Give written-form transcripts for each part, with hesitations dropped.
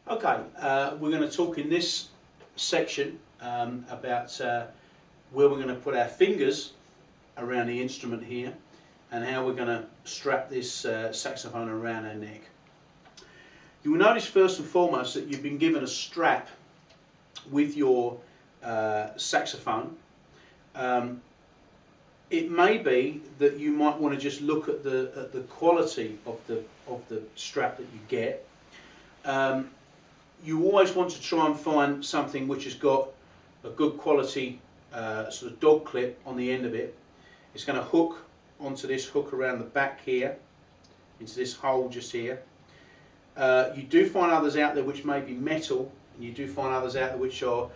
Okay, we're going to talk in this section about where we're going to put our fingers around the instrument here and how we're going to strap this saxophone around our neck. You will notice first and foremost that you've been given a strap with your saxophone. It may be that you might want to just look at the quality of the strap that you get. You always want to try and find something which has got a good quality sort of dog clip on the end of it. It's going to hook onto this hook around the back here, into this hole just here. You do find others out there which may be metal, and you do find others out there which are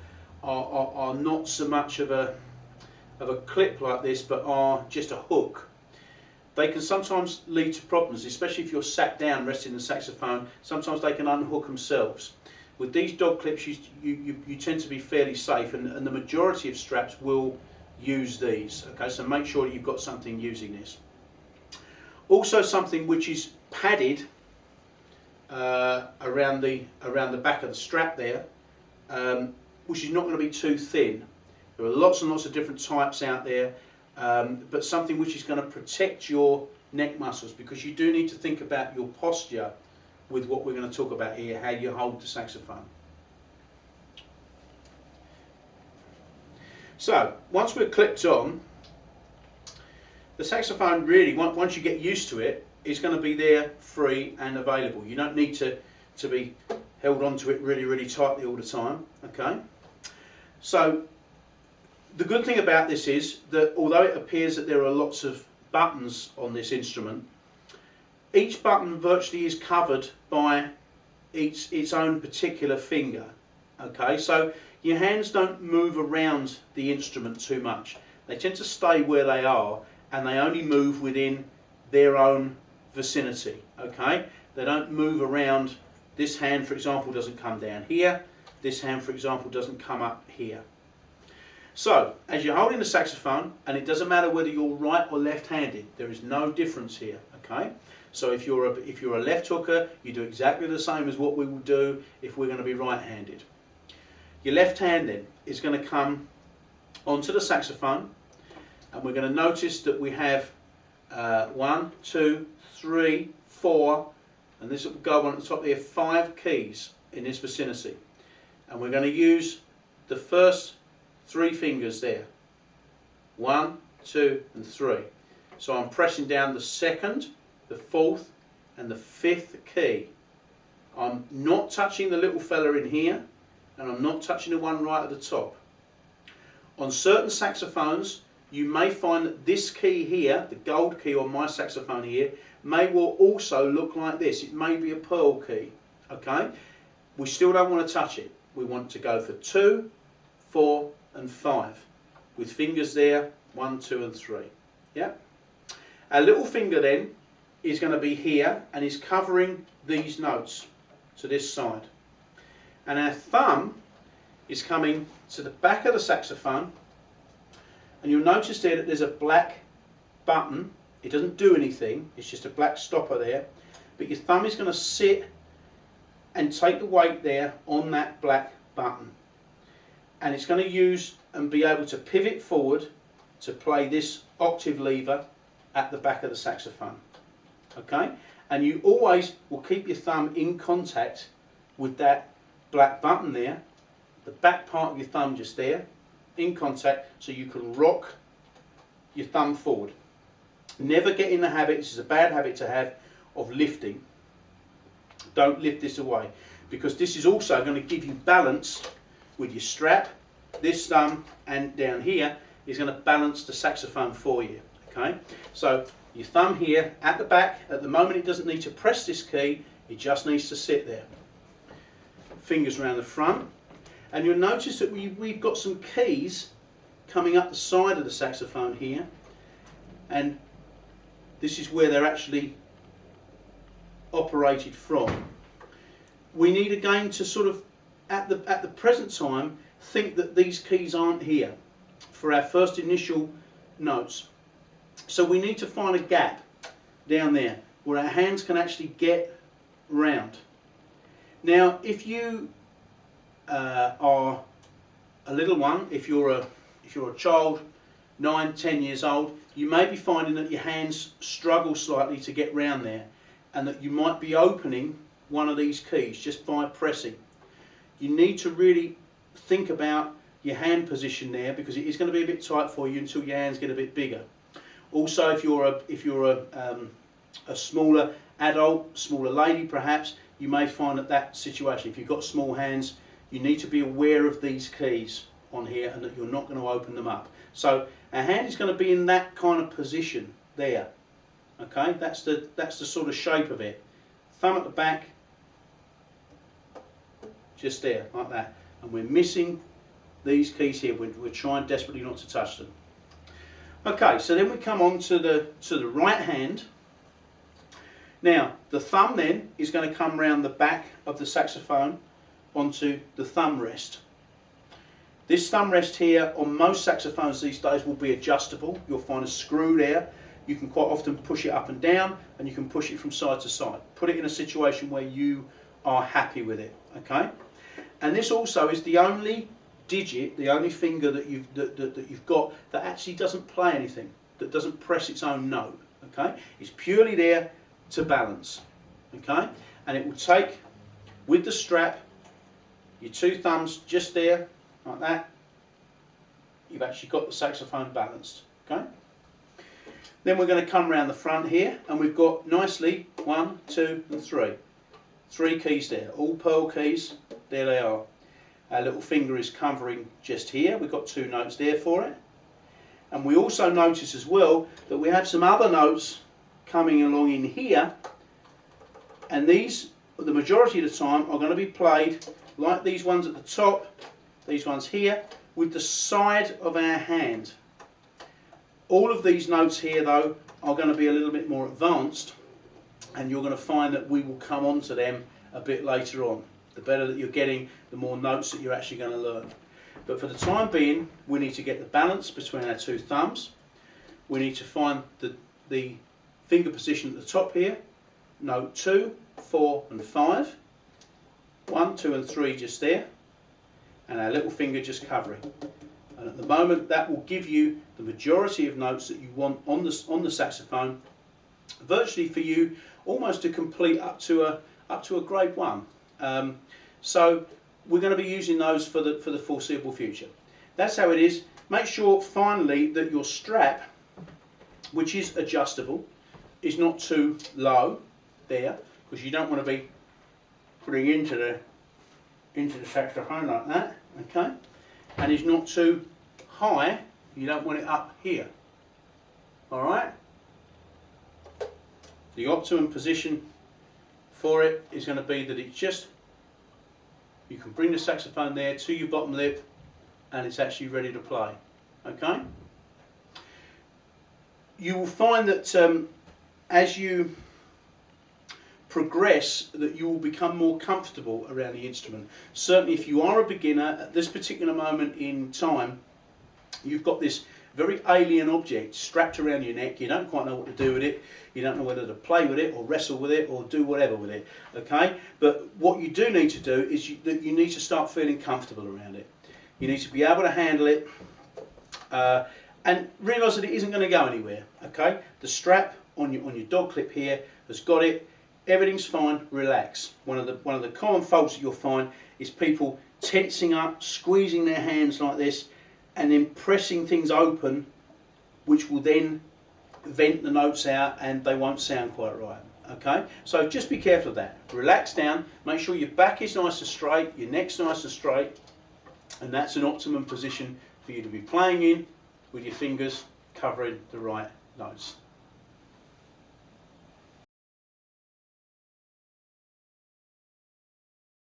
not so much of a clip like this, but are just a hook. They can sometimes lead to problems, especially if you're sat down resting the saxophone. Sometimes they can unhook themselves. With these dog clips, you tend to be fairly safe, and the majority of straps will use these. Okay, so make sure you've got something using this. Also, something which is padded around the back of the strap there, which is not going to be too thin. There are lots and lots of different types out there, but something which is going to protect your neck muscles, because you do need to think about your posture with what we're going to talk about here, how you hold the saxophone. So once we're clipped on, the saxophone really, once you get used to it, is going to be there free and available. You don't need to be held onto it really tightly all the time. Okay, so the good thing about this is that although it appears that there are lots of buttons on this instrument, each button virtually is covered by its own particular finger. Okay, so your hands don't move around the instrument too much. They tend to stay where they are, and they only move within their own vicinity. Okay, they don't move around. This hand, for example, doesn't come down here. This hand, for example, doesn't come up here. So, as you're holding the saxophone, and it doesn't matter whether you're right or left-handed, there is no difference here. Okay, so if you're a left hooker, you do exactly the same as what we will do if we're going to be right-handed. Your left hand then is going to come onto the saxophone, and we're going to notice that we have 1, 2, 3, 4, and this will go on at the top there, 5 keys in this vicinity, and we're going to use the first 3 fingers there, 1, 2 and 3. So I'm pressing down the 2nd, the 4th and the 5th key. I'm not touching the little fella in here, and I'm not touching the one right at the top. On certain saxophones you may find that this key here, the gold key on my saxophone here, may well also look like this. It may be a pearl key. Okay, we still don't want to touch it. We want to go for 2, 4 and 5 with fingers there, 1, 2 and 3. Yeah, our little finger then is going to be here and is covering these notes to this side, and our thumb is coming to the back of the saxophone, and you'll notice there that there's a black button. It doesn't do anything, it's just a black stopper there, but your thumb is going to sit and take the weight there on that black button, and it's going to use and be able to pivot forward to play this octave lever at the back of the saxophone. Okay, and you always will keep your thumb in contact with that black button there, the back part of your thumb just there, in contact, so you can rock your thumb forward. Never get in the habit, this is a bad habit to have, of lifting. Don't lift this away, because this is also going to give you balance with your strap. This thumb and down here is going to balance the saxophone for you. Okay, so your thumb here at the back, at the moment it doesn't need to press this key, it just needs to sit there. Fingers around the front, and you'll notice that we've got some keys coming up the side of the saxophone here, and this is where they're actually operated from. We need again to sort of at the present time think that these keys aren't here for our first initial notes. So we need to find a gap down there where our hands can actually get round. Now, if you are a little one, if you're a child, 9, 10 years old, you may be finding that your hands struggle slightly to get round there, and that you might be opening one of these keys just by pressing. You need to really think about your hand position there, because it is going to be a bit tight for you until your hands get a bit bigger. Also, if you're a smaller adult, smaller lady perhaps, you may find that situation. If you've got small hands, you need to be aware of these keys on here and that you're not going to open them up. So our hand is going to be in that kind of position there. Okay, that's the sort of shape of it. Thumb at the back, just there, like that. And we're missing these keys here. We're trying desperately not to touch them. Okay, so then we come on to the right hand. Now, the thumb then is going to come round the back of the saxophone onto the thumb rest. This thumb rest here on most saxophones these days will be adjustable. You'll find a screw there. You can quite often push it up and down, and you can push it from side to side. Put it in a situation where you are happy with it. Okay, and this also is the only digit, the only finger that you've got that actually doesn't play anything, that doesn't press its own note. Okay, it's purely there to balance. Okay, and it will take, with the strap, your two thumbs just there like that. You've actually got the saxophone balanced. Okay, then we're going to come around the front here, and we've got nicely 1, 2 and 3 keys there, all pearl keys. There they are. Our little finger is covering just here. We've got 2 notes there for it, and we also notice as well that we have some other notes coming along in here, and these, the majority of the time, are going to be played like these ones at the top, these ones here, with the side of our hand. All of these notes here though are going to be a little bit more advanced, and you're going to find that we will come on to them a bit later on. The better that you're getting, the more notes that you're actually going to learn. But for the time being, we need to get the balance between our 2 thumbs. We need to find the finger position at the top here. Note 2, 4 and 5. 1, 2 and 3 just there. And our little finger just covering. And at the moment, that will give you the majority of notes that you want on the saxophone, virtually for you almost to complete up to a grade 1. So we're going to be using those for the foreseeable future. That's how it is. Make sure finally that your strap, which is adjustable, is not too low there, because you don't want to be putting into the saxophone like that. Okay, and is not too high. You don't want it up here. All right. The optimum position for it is going to be that it's just, you can bring the saxophone there to your bottom lip, and it's actually ready to play. Okay. You will find that as you progress, that you will become more comfortable around the instrument. Certainly if you are a beginner at this particular moment in time, you've got this very alien object strapped around your neck. You don't quite know what to do with it. You don't know whether to play with it or wrestle with it or do whatever with it. Okay, but what you do need to do is you need to start feeling comfortable around it. You need to be able to handle it and realise that it isn't going to go anywhere. Okay, the strap on your dog clip here has got it. Everything's fine. Relax. One of the common faults that you'll find is people tensing up, squeezing their hands like this, and then pressing things open, which will then vent the notes out and they won't sound quite right. Okay, so just be careful of that. Relax down. Make sure your back is nice and straight, your neck's nice and straight, and that's an optimum position for you to be playing in with your fingers covering the right notes.